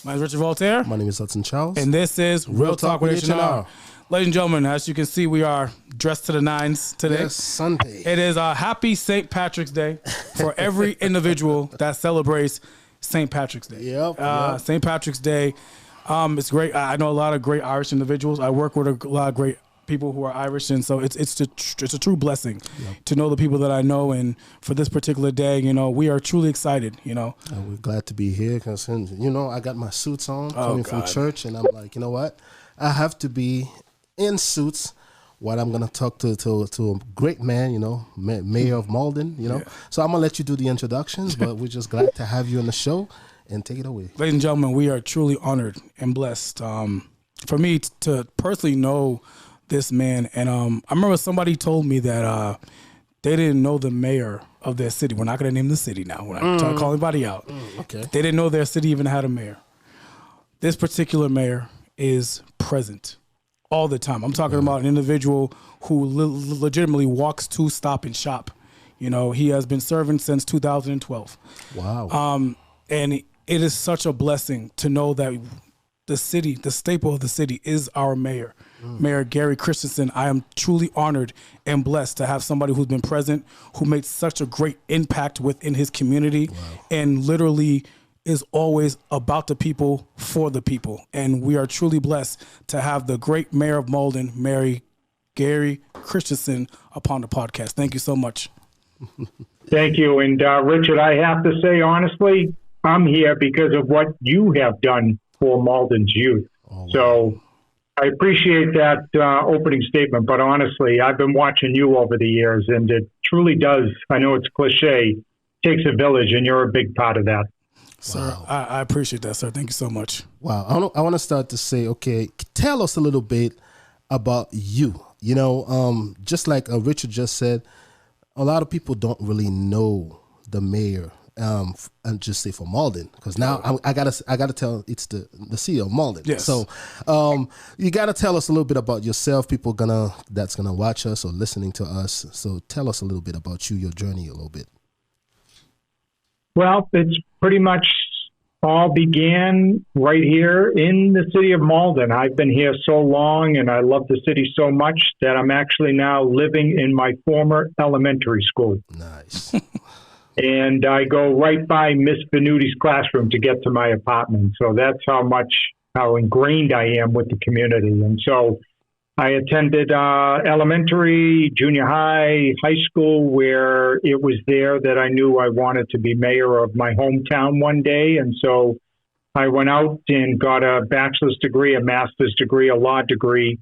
My name is Richard Voltaire. My name is Hudson Charles. And this is Real Talk with H&R. Ladies and gentlemen, as you can see, we are dressed to the nines today. Yes, Sunday. It is a happy St. Patrick's Day for every individual that celebrates St. Patrick's Day. Yep. St. Patrick's Day. It's great. I know a lot of great Irish individuals. I work with a lot of great people who are Irish, and so it's a true blessing to know the people that I know. And for this particular day, we are truly excited. We're glad to be here because I got my suits on coming from church, and I'm like, you know what, I have to be in suits while I'm gonna talk to a great man, Mayor of Malden. So I'm gonna let you do the introductions, but we're just glad to have you on the show, and take it away. Ladies and gentlemen, we are truly honored and blessed. For me to personally know this man, and I remember somebody told me that they didn't know the mayor of their city. We're not going to name the city now. We're not trying to call anybody out. Okay. They didn't know their city even had a mayor. This particular mayor is present all the time. I'm talking about an individual who legitimately walks to Stop and Shop. He has been serving since 2012. Wow. And it is such a blessing to know that the city, the staple of the city, is our mayor. Mayor Gary Christensen. I am truly honored and blessed to have somebody who's been present, who made such a great impact within his community, and literally is always about the people, for the people. And we are truly blessed to have the great mayor of Malden, Mayor Gary Christensen, upon the podcast. Thank you so much. Thank you. And Richard, I have to say, honestly, I'm here because of what you have done for Malden's youth. So I appreciate that opening statement, but honestly, I've been watching you over the years, and it truly does. I know it's cliche, takes a village, and you're a big part of that. Sir, I appreciate that, sir. Thank you so much. Wow. I want to start to say, okay, tell us a little bit about you. Just like Richard just said, a lot of people don't really know the mayor. And just say for Malden, because now I gotta tell it's the city of Malden. Yes. So you gotta tell us a little bit about yourself. People that's gonna watch us or listening to us. So tell us a little bit about you, your journey, a little bit. Well, it's pretty much all began right here in the city of Malden. I've been here so long, and I love the city so much that I'm actually now living in my former elementary school. Nice. And I go right by Miss Venuti's classroom to get to my apartment. So that's how ingrained I am with the community. And so I attended elementary, junior high, high school, where it was there that I knew I wanted to be mayor of my hometown one day. And so I went out and got a bachelor's degree, a master's degree, a law degree,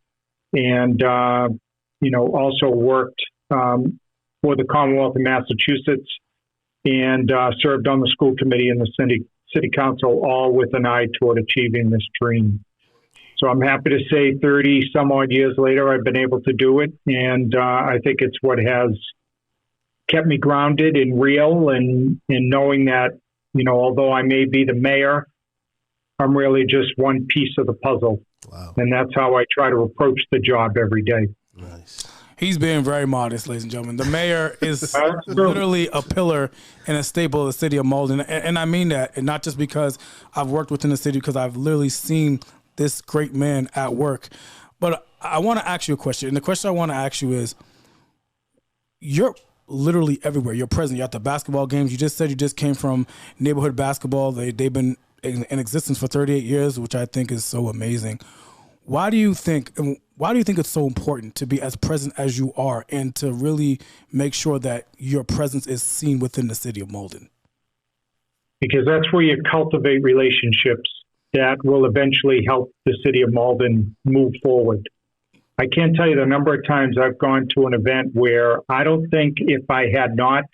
and, also worked for the Commonwealth of Massachusetts, and served on the school committee and the city council, all with an eye toward achieving this dream. So I'm happy to say 30 some odd years later, I've been able to do it. And I think it's what has kept me grounded and real, and knowing that, although I may be the mayor, I'm really just one piece of the puzzle. Wow. And that's how I try to approach the job every day. Nice. He's being very modest, ladies and gentlemen. The mayor is literally a pillar and a staple of the city of Malden. And I mean that, and not just because I've worked within the city, because I've literally seen this great man at work. But I want to ask you a question. And the question I want to ask you is, you're literally everywhere. You're present. You're at the basketball games. You just said you just came from neighborhood basketball. They've been in existence for 38 years, which I think is so amazing. Why do you think it's so important to be as present as you are, and to really make sure that your presence is seen within the city of Malden? Because that's where you cultivate relationships that will eventually help the city of Malden move forward. I can't tell you the number of times I've gone to an event where I don't think if I had not,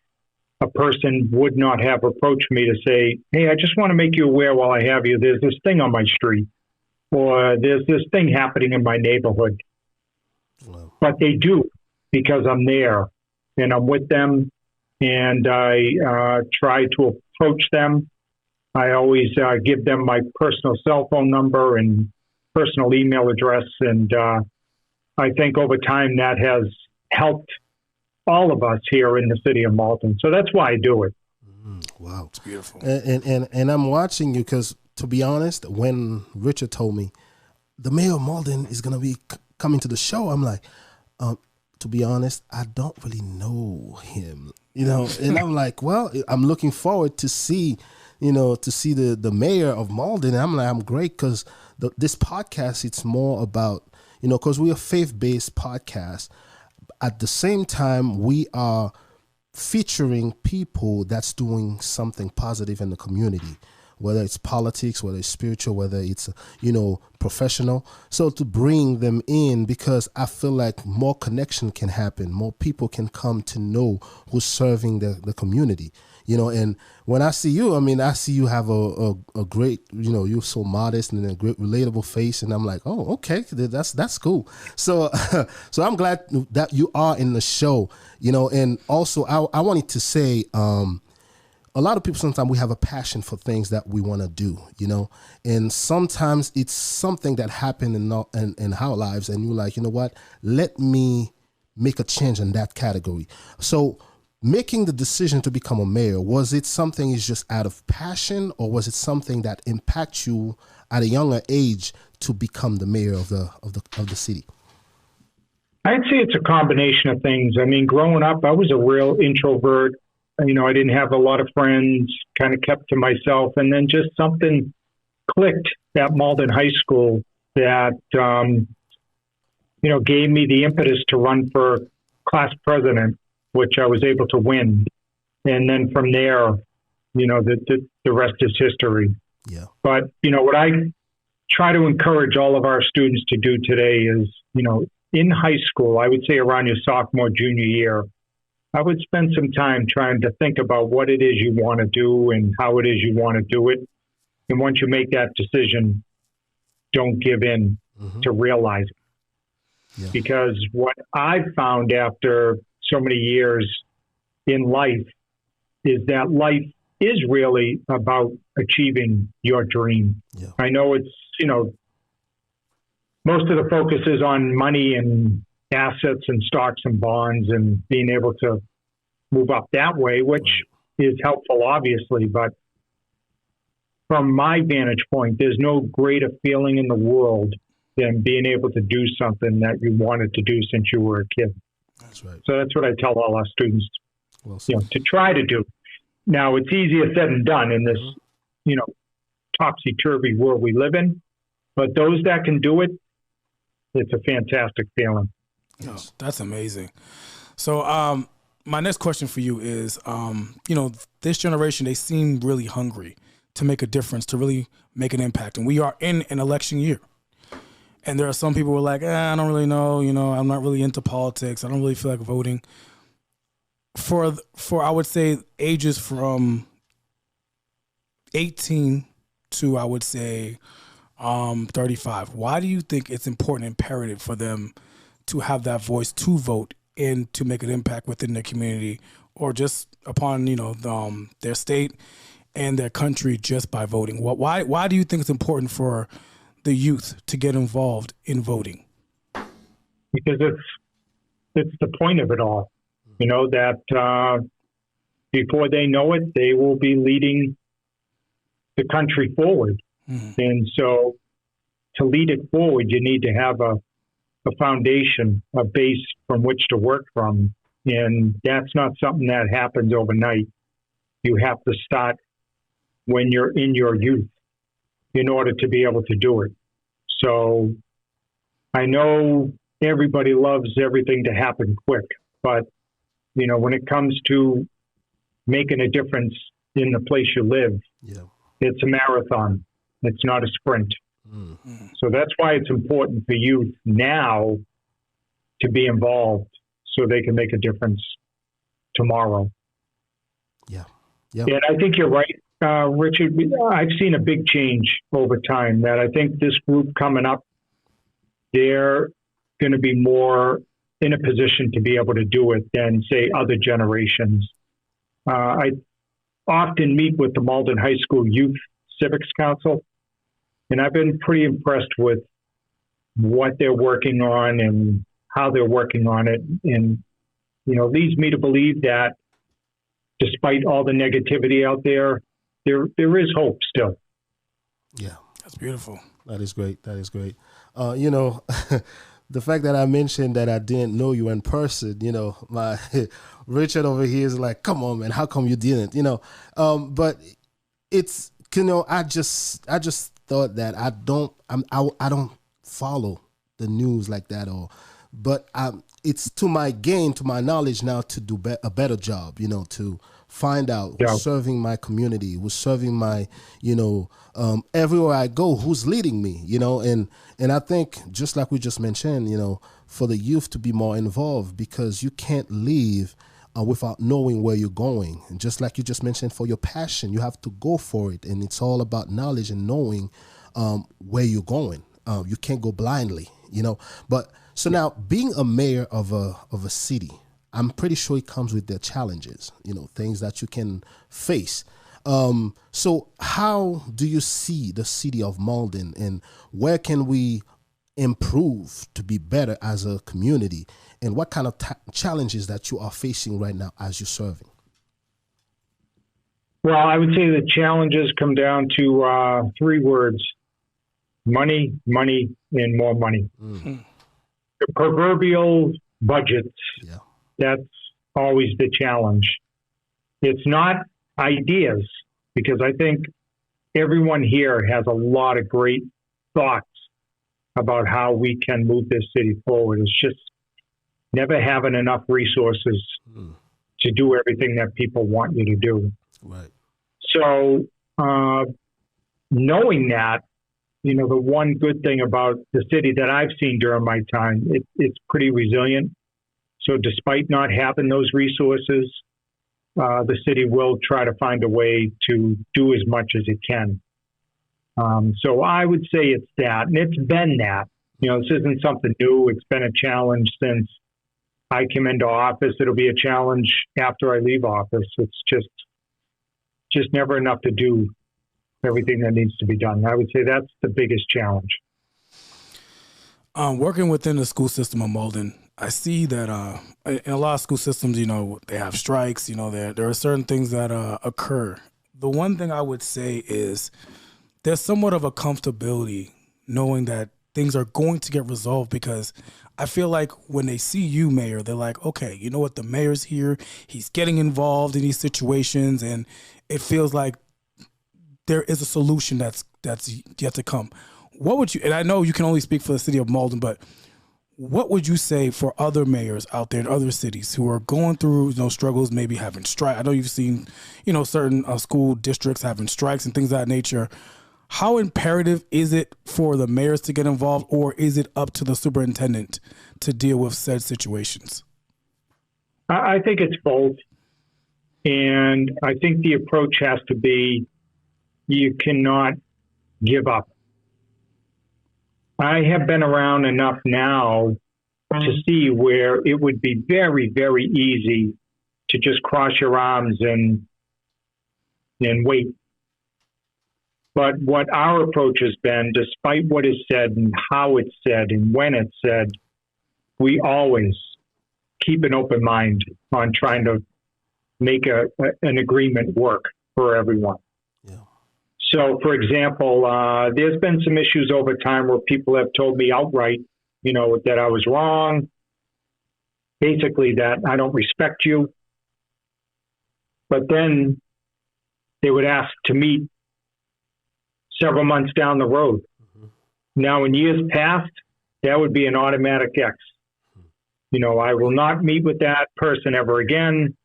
a person would not have approached me to say, hey, I just want to make you aware while I have you, there's this thing on my street, or there's this thing happening in my neighborhood. Wow. But they do, because I'm there and I'm with them, and I try to approach them. I always give them my personal cell phone number and personal email address, and I think over time that has helped all of us here in the city of Malden. So that's why I do it. Wow, it's beautiful. And I'm watching you because to be honest, when Richard told me the mayor of Malden is going to be coming to the show, I'm like, to be honest, I don't really know him, and I'm like, well, I'm looking forward to see, the mayor of Malden. And I'm like, I'm great because this podcast, it's more about, because we're a faith-based podcast. At the same time, we are featuring people that's doing something positive in the community, whether it's politics, whether it's spiritual, whether it's, professional. So to bring them in, because I feel like more connection can happen, more people can come to know who's serving the community, and when I see you, I see you have a great, you're so modest and a great relatable face. And I'm like, oh, okay, that's cool. So, so I'm glad that you are in the show, and also I wanted to say, a lot of people, sometimes we have a passion for things that we want to do, and sometimes it's something that happened in our lives, and you're like, you know what, let me make a change in that category. So making the decision to become a mayor, was it something is just out of passion, or was it something that impacts you at a younger age to become the mayor of the city? I'd say it's a combination of things. Growing up, I was a real introvert. I didn't have a lot of friends, kind of kept to myself. And then just something clicked at Malden High School that, gave me the impetus to run for class president, which I was able to win. And then from there, the rest is history. Yeah. But, what I try to encourage all of our students to do today is, in high school, I would say around your sophomore, junior year, I would spend some time trying to think about what it is you want to do and how it is you want to do it. And once you make that decision, don't give in to realize it. Yeah. Because what I've found after so many years in life is that life is really about achieving your dream. Yeah. I know it's, most of the focus is on money and assets and stocks and bonds and being able to move up that way, which is helpful, obviously. But from my vantage point, there's no greater feeling in the world than being able to do something that you wanted to do since you were a kid. That's right. So that's what I tell all our students, Well, to try to do. Now, it's easier said than done in this, topsy-turvy world we live in. But those that can do it, it's a fantastic feeling. Oh, that's amazing. So my next question for you is, this generation, they seem really hungry to make a difference, to really make an impact. And we are in an election year. And there are some people who are like, I don't really know, I'm not really into politics. I don't really feel like voting. For I would say ages from 18 to, I would say, 35. Why do you think it's important, imperative for them to have that voice to vote and to make an impact within their community or just upon, their state and their country just by voting? Why do you think it's important for the youth to get involved in voting? Because it's the point of it all, that before they know it, they will be leading the country forward. Mm-hmm. And so to lead it forward, you need to have a foundation, a base from which to work from. And that's not something that happens overnight. You have to start when you're in your youth in order to be able to do it. So I know everybody loves everything to happen quick, but, when it comes to making a difference in the place you live, it's a marathon. It's not a sprint. Mm-hmm. So that's why it's important for youth now to be involved so they can make a difference tomorrow. Yeah. Yep. And I think you're right, Richard. I've seen a big change over time that I think this group coming up, they're going to be more in a position to be able to do it than, say, other generations. I often meet with the Malden High School Youth Civics Council, and I've been pretty impressed with what they're working on and how they're working on it. And, leads me to believe that despite all the negativity out there, there is hope still. Yeah. That's beautiful. That is great. That is great. You know, the fact that I mentioned that I didn't know you in person, you know, my Richard over here is like, come on, man, how come you didn't? You know, but it's, you know, I just thought that I don't follow the news like that, or, but it's to my gain, to my knowledge now to do a better job, you know, to find out who's serving my community, who's serving my, you know, everywhere I go, who's leading me, you know, and I think just like we just mentioned, you know, for the youth to be more involved, because you can't leave without knowing where you're going. And just like you just mentioned, for your passion, you have to go for it. And it's all about knowledge and knowing where you're going. You can't go blindly, you know. But so now, being a mayor of a city, I'm pretty sure it comes with their challenges, you know, things that you can face. So how do you see the city of Malden, and where can we improve to be better as a community, and what kind of challenges that you are facing right now as you're serving? Well, I would say the challenges come down to three words: money, money, and more money. The proverbial budgets. Yeah. That's always the challenge. It's not ideas, because I think everyone here has a lot of great thoughts about how we can move this city forward. It's just never having enough resources to do everything that people want you to do. Right. So, knowing that, you know, the one good thing about the city that I've seen during my time, it's pretty resilient. So despite not having those resources, the city will try to find a way to do as much as it can. So I would say it's that, and it's been that. You know, this isn't something new. It's been a challenge since I came into office. It'll be a challenge after I leave office. It's just never enough to do everything that needs to be done. I would say that's the biggest challenge. Working within the school system of Malden, I see that in a lot of school systems, you know, they have strikes. You know, there are certain things that occur. The one thing I would say is there's somewhat of a comfortability knowing that things are going to get resolved, because I feel like when they see you, Mayor, they're like, okay, you know what, the mayor's here. He's getting involved in these situations, and it feels like there is a solution that's yet to come. What would you, and I know you can only speak for the city of Malden, but what would you say for other mayors out there in other cities who are going through, you know, struggles, maybe having strike? I know you've seen, you know, certain school districts having strikes and things of that nature. How imperative is it for the mayors to get involved, or is it up to the superintendent to deal with said situations? I think it's both. And I think the approach has to be, you cannot give up. I have been around enough now to see where it would be very, very easy to just cross your arms and wait. But what our approach has been, despite what is said and how it's said and when it's said, we always keep an open mind on trying to make an agreement work for everyone. Yeah. So, for example, there's been some issues over time where people have told me outright, you know, that I was wrong, basically that I don't respect you. But then they would ask to meet several months down the road. Mm-hmm. Now, in years past, that would be an automatic X. You know, I will not meet with that person ever again.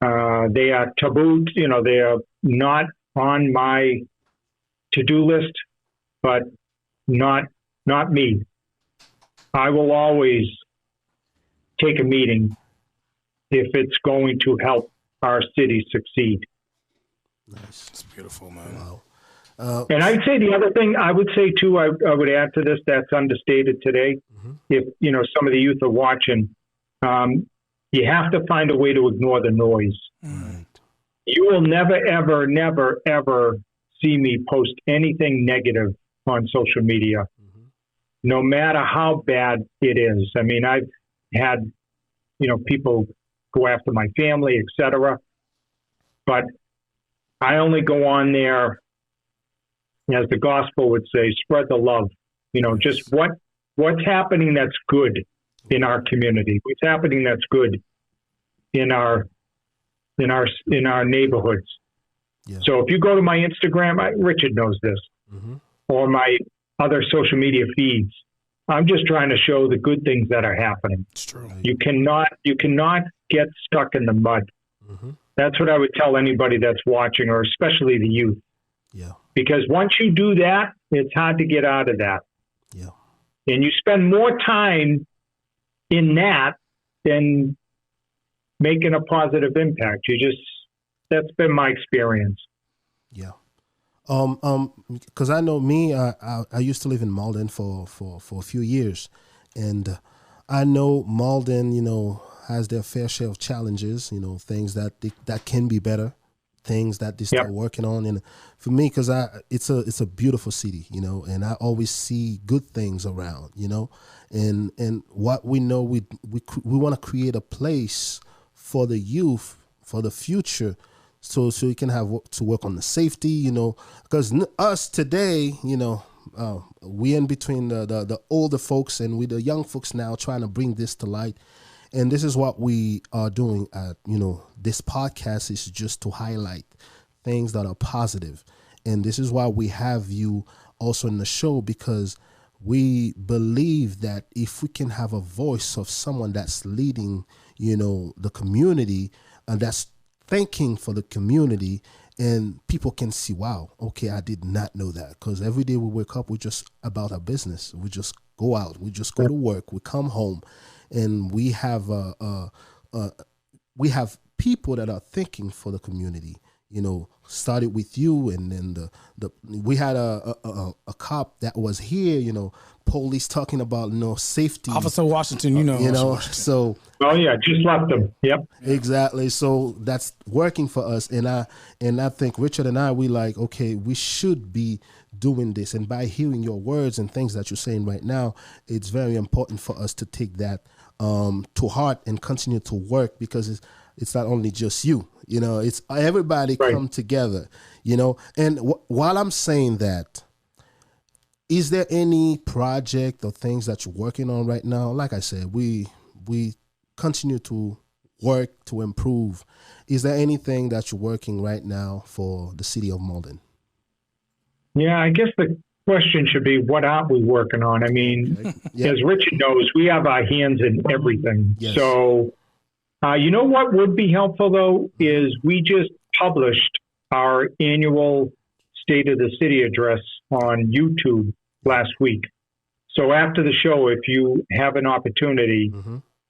They are taboo, you know, they are not on my to-do list, but not me. I will always take a meeting if it's going to help our city succeed. Nice. It's beautiful, man. Wow. And I'd say the other thing I would say too, I would add to this that's understated today. Mm-hmm. If, you know, some of the youth are watching, you have to find a way to ignore the noise. Mm. You will never, ever, never, ever see me post anything negative on social media, mm-hmm. no matter how bad it is. I mean, I've had, you know, people go after my family, etc. But I only go on there as the gospel would say, spread the love. Just what's happening that's good in our community. What's happening that's good in our neighborhoods. Yeah. So if you go to my Instagram, Richard knows this, or my other social media feeds, I'm just trying to show the good things that are happening. It's true. You cannot get stuck in the mud. That's what I would tell anybody that's watching, or especially the youth. Yeah. Because once you do that, it's hard to get out of that. Yeah. And you spend more time in that than making a positive impact. That's been my experience. Yeah. Because I know me, I used to live in Malden for a few years, and I know Malden, has their fair share of challenges, things that can be better, things that they start working on. And for me, because it's a beautiful city, and I always see good things around, and what we know, we want to create a place for the youth, for the future, so we can have to work on the safety, because us today, we in between the older folks and with the young folks now trying to bring this to light. And this is what we are doing at, this podcast is just to highlight things that are positive. And this is why we have you also in the show, because we believe that if we can have a voice of someone that's leading, the community, and that's thinking for the community, and people can see, wow, okay, I did not know that. Because every day we wake up, we're just about our business. We just go out, we just go to work, we come home, and we have people that are thinking for the community. Started with you, and then we had a cop that was here. Police talking about safety. Officer Washington, Washington. So. Oh yeah, just left them. Yep. Exactly. So that's working for us, and I think Richard and I, we like, okay, we should be doing this, and by hearing your words and things that you're saying right now, it's very important for us to take that to heart and continue to work, because it's not only just you, it's everybody come together, and while I'm saying that, is there any project or things that you're working on right now? Like I said, we continue to work to improve. Is there anything that you're working right now for the city of Malden? Yeah, I guess the question should be, what aren't we working on? I mean, as Richard knows, we have our hands in everything. Yes. So, what would be helpful, though, is we just published our annual State of the City address on YouTube last week. So after the show, if you have an opportunity,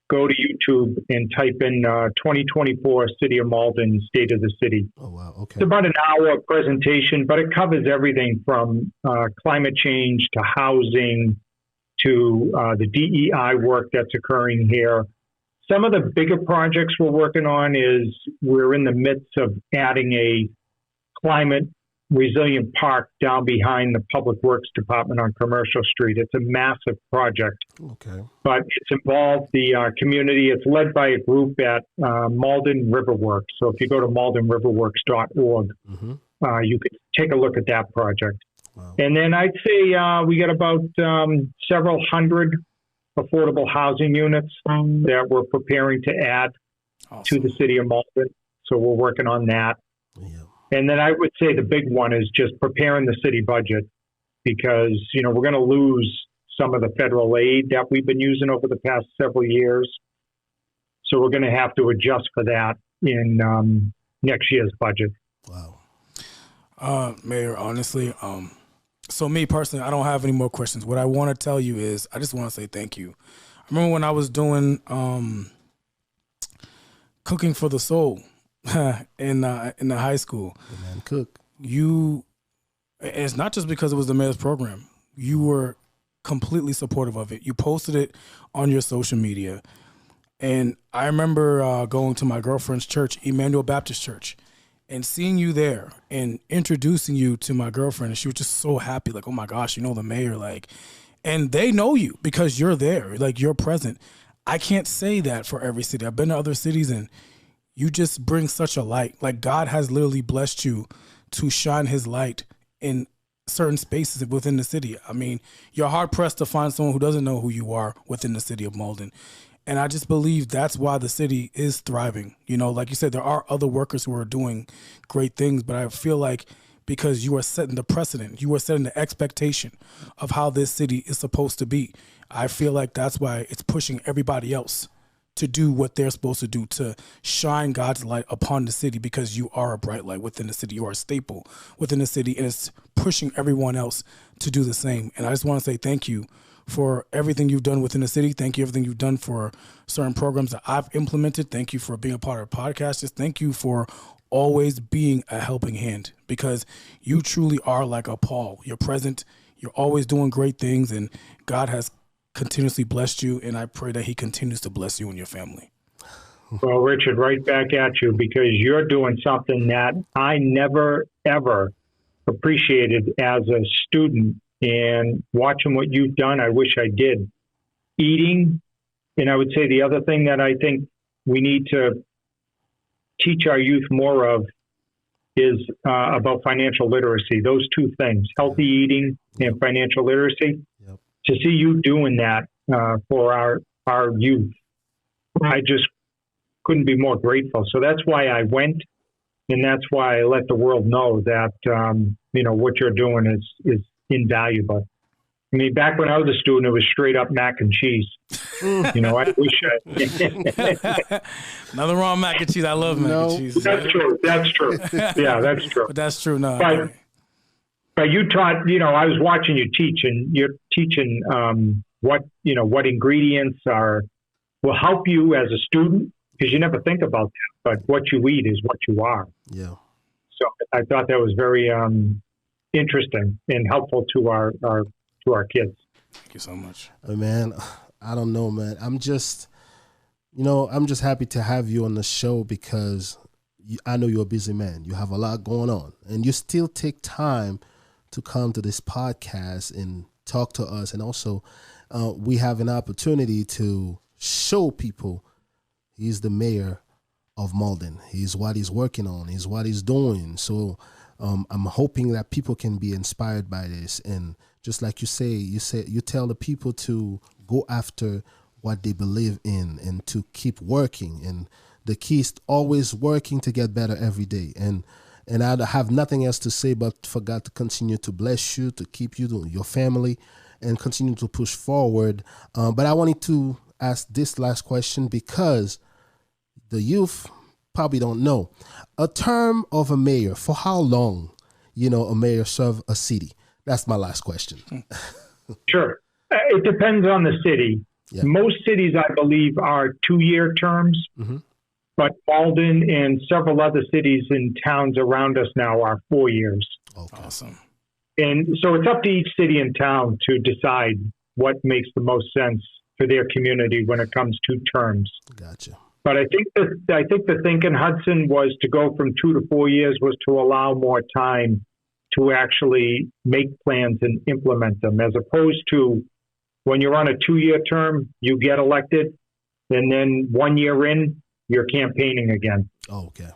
go to YouTube and type in 2024 City of Malden State of the City. Oh, wow. Okay. It's about an hour presentation, but it covers everything from climate change to housing to the DEI work that's occurring here. Some of the bigger projects we're working on is we're in the midst of adding a climate resilient park down behind the Public Works Department on Commercial Street. It's a massive project. Okay. But it's involved the community. It's led by a group at Malden Riverworks. So if you go to maldenriverworks.org, you can take a look at that project. Wow. And then I'd say we got about several hundred affordable housing units that we're preparing to add to the city of Malden. So we're working on that. Yeah. And then I would say the big one is just preparing the city budget, because, we're going to lose some of the federal aid that we've been using over the past several years. So we're going to have to adjust for that in next year's budget. Wow. Mayor, honestly, so me personally, I don't have any more questions. What I want to tell you is I just want to say thank you. I remember when I was doing Cooking for the Soul in the high school. Man, cook. It's not just because it was the mayor's program. You were completely supportive of it. You posted it on your social media. And I remember going to my girlfriend's church, Emmanuel Baptist Church, and seeing you there and introducing you to my girlfriend. And she was just so happy, like, oh my gosh, the mayor, and they know you because you're there, you're present. I can't say that for every city. I've been to other cities, and you just bring such a light. God has literally blessed you to shine his light in certain spaces within the city. I mean, you're hard pressed to find someone who doesn't know who you are within the city of Malden. And I just believe that's why the city is thriving. You know, like you said, there are other workers who are doing great things, but I feel like because you are setting the precedent, you are setting the expectation of how this city is supposed to be. I feel like that's why it's pushing everybody else to do what they're supposed to do, to shine God's light upon the city, because you are a bright light within the city. You are a staple within the city, and it's pushing everyone else to do the same. And I just want to say thank you for everything you've done within the city. Thank you for everything you've done for certain programs that I've implemented. Thank you for being a part of the podcast. Just thank you for always being a helping hand, because you truly are like a Paul. You're present. You're always doing great things, and God has continuously blessed you, and I pray that he continues to bless you and your family. Well, Richard, right back at you, because you're doing something that I never, ever appreciated as a student, and watching what you've done, I wish I did. Eating, and I would say the other thing that I think we need to teach our youth more of is about financial literacy. Those two things, healthy eating and financial literacy. Yep. To see you doing that for our youth, I just couldn't be more grateful. So that's why I went, and that's why I let the world know that what you're doing is invaluable. I mean, back when I was a student, it was straight up mac and cheese. I wish I... Nothing wrong with mac and cheese. I love mac and cheese. That's true. That's true. Yeah, that's true. But that's true. No. But you taught, I was watching you teach, and you're teaching what ingredients will help you as a student, because you never think about that. But what you eat is what you are. Yeah. So I thought that was very interesting and helpful to our kids. Thank you so much. Man, I don't know, man. I'm just happy to have you on the show, because I know you're a busy man. You have a lot going on, and you still take time to come to this podcast and talk to us. And also, we have an opportunity to show people he's the mayor of Malden. He's what he's working on. He's what he's doing. So I'm hoping that people can be inspired by this. And just like you tell the people to go after what they believe in and to keep working. And the key is always working to get better every day. And I have nothing else to say but for God to continue to bless you, to keep you, your family, and continue to push forward. But I wanted to ask this last question, because the youth probably don't know. A term of a mayor, for how long, a mayor serve a city? That's my last question. Sure. It depends on the city. Yeah. Most cities, I believe, are 2-year terms. Mm-hmm. But Malden and several other cities and towns around us now are 4 years. Okay. Awesome. And so it's up to each city and town to decide what makes the most sense for their community when it comes to terms. Gotcha. But I think the think in Hudson was to go from 2 to 4 years was to allow more time to actually make plans and implement them, as opposed to when you're on a 2-year term, you get elected, and then 1 year in, you're campaigning again. Oh, okay.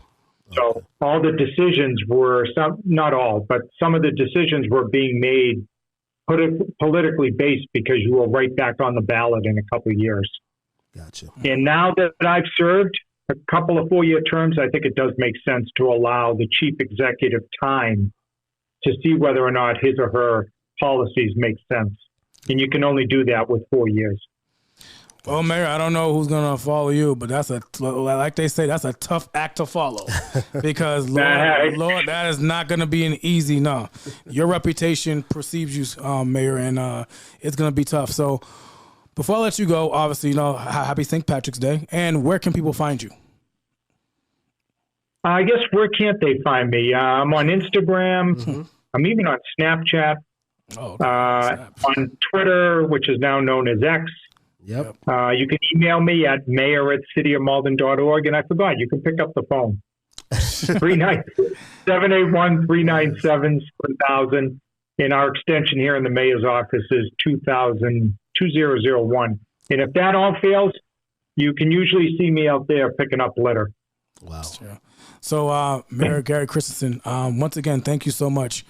So all the decisions were, not all, but some of the decisions were being made politically based, because you were right back on the ballot in a couple of years. Gotcha. And now that I've served a couple of 4-year terms, I think it does make sense to allow the chief executive time to see whether or not his or her policies make sense. And you can only do that with 4 years. Well, Mayor, I don't know who's going to follow you, but like they say, that's a tough act to follow, because Lord, that is not going to be an easy, no. Your reputation precedes you, Mayor, and it's going to be tough. So before I let you go, obviously, happy St. Patrick's Day. And where can people find you? I guess, where can't they find me? I'm on Instagram. Mm-hmm. I'm even on Snapchat. Oh, okay. On Twitter, which is now known as X. Yep. You can email me at mayor@cityofmalden.org. And I forgot, you can pick up the phone. 781-397-1000. And our extension here in the mayor's office is 2001. And if that all fails, you can usually see me out there picking up litter. Wow. So, Mayor Gary Christensen, once again, thank you so much.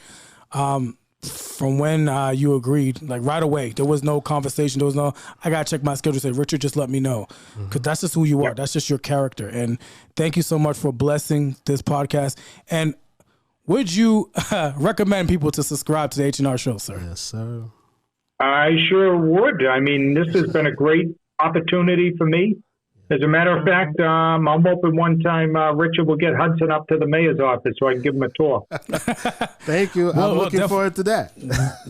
from when you agreed, like right away, there was no conversation. There was no, I got to check my schedule. Say, Richard, just let me know. Because that's just who you are. That's just your character. And thank you so much for blessing this podcast. And would you recommend people to subscribe to the H&R Show, sir? Yes, sir. I sure would. I mean, this has been a great opportunity for me. As a matter of fact, I'm hoping one time Richard will get Hudson up to the mayor's office so I can give him a tour. Thank you. I'm looking forward to that.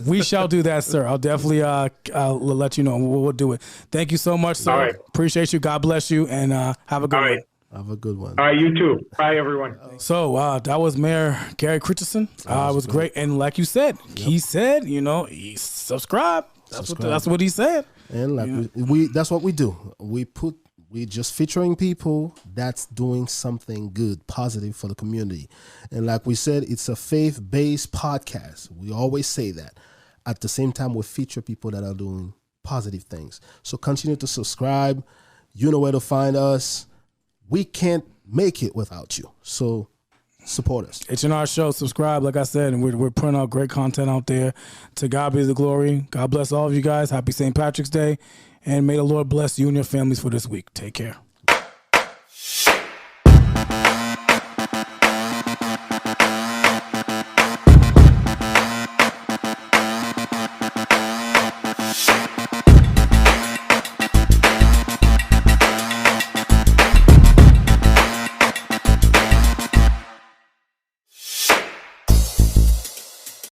We shall do that, sir. I'll definitely I'll let you know. We'll do it. Thank you so much, sir. All right. Appreciate you. God bless you, and have a good one. Have a good one. All right, you too. Bye, everyone. So that was Mayor Gary Christensen. It was great. And like you said, he said, he subscribe. That's what he said. And like we that's what we do. We just featuring people that's doing something good, positive for the community. And like we said, it's a faith-based podcast. We always say that. At the same time, we feature people that are doing positive things. So continue to subscribe. You know where to find us. We can't make it without you. So support us. H&R Show, subscribe, like I said, and we're putting out great content out there. To God be the glory. God bless all of you guys. Happy St. Patrick's Day. And may the Lord bless you and your families for this week. Take care.